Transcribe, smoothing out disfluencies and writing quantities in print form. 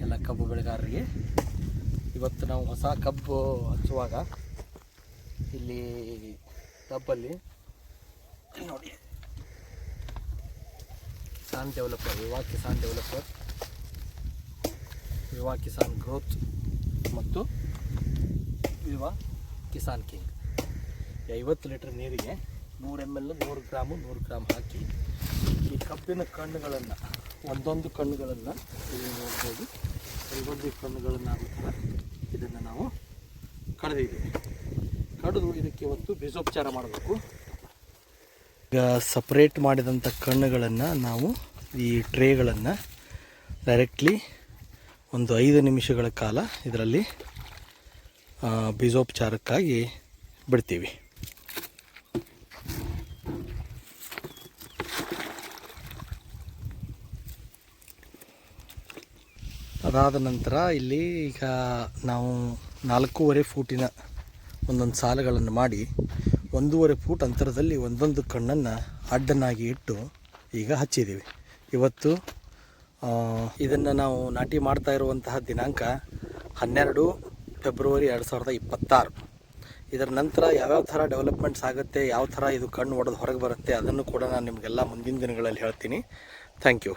ಎಲ್ಲ ಕಬ್ಬು ಬೆಳೆಗಾರರಿಗೆ. ಇವತ್ತು ನಾವು ಹೊಸ ಕಬ್ಬು ಹಚ್ಚುವಾಗ ಇಲ್ಲಿ ಕಬ್ಬಲ್ಲಿ ನೋಡಿ ಕಿಸಾನ್ ಡೆವಲಪರ್, ವಿವಾ ಕಿಸಾನ್ ಗ್ರೋತ್ ಮತ್ತು ವಿವಾ ಕಿಸಾನ್ ಕಿಂಗ್ 50 ಲೀಟರ್ ನೀರಿಗೆ 100 ml 100 ಗ್ರಾಮ್ ಹಾಕಿ ಈ ಕಬ್ಬಿನ ಕಣ್ಣುಗಳನ್ನು ಒಂದೊಂದು ಕಣ್ಣುಗಳನ್ನು ಇಲ್ಲಿ ನೋಡ್ಬೋದು. ಒಂದೊಂದು ಕಣ್ಣುಗಳನ್ನು ಆಗುತ್ತಲ್ಲ ಇದನ್ನು ನಾವು ಕಡಿದು ಇದಕ್ಕೆ ಒಂದು ಬೀಜೋಪಚಾರ ಮಾಡಬೇಕು. ಈಗ ಸಪ್ರೇಟ್ ಮಾಡಿದಂಥ ಕಣ್ಣುಗಳನ್ನು ನಾವು ಈ ಟ್ರೇಗಳನ್ನು ಡೈರೆಕ್ಟ್ಲಿ ಒಂದು 5 ನಿಮಿಷಗಳ ಕಾಲ ಇದರಲ್ಲಿ ಬೀಜೋಪಚಾರಕ್ಕಾಗಿ ಬಿಡ್ತೀವಿ. ಅದಾದ ನಂತರ ಇಲ್ಲಿ ಈಗ ನಾವು 4.5 ಫೂಟಿನ ಒಂದೊಂದು ಸಾಲುಗಳನ್ನು ಮಾಡಿ 1.5 ಫೂಟ್ ಅಂತರದಲ್ಲಿ ಒಂದೊಂದು ಕಣ್ಣನ್ನು ಅಡ್ಡನಾಗಿ ಇಟ್ಟು ಈಗ ಹಚ್ಚಿದ್ದೀವಿ. ಇವತ್ತು ಇದನ್ನು ನಾವು ನಾಟಿ ಮಾಡ್ತಾ ಇರುವಂತಹ ದಿನಾಂಕ 12 ಫೆಬ್ರವರಿ 2026. ಇದರ ನಂತರ ಯಾವ್ಯಾವ ಥರ ಡೆವಲಪ್ಮೆಂಟ್ಸ್ ಆಗುತ್ತೆ, ಯಾವ ಥರ ಇದು ಕಣ್ಣು ಒಡೆದು ಹೊರಗೆ ಬರುತ್ತೆ ಅದನ್ನು ಕೂಡ ನಾನು ನಿಮಗೆಲ್ಲ ಮುಂದಿನ ದಿನಗಳಲ್ಲಿ ಹೇಳ್ತೀನಿ. Thank you.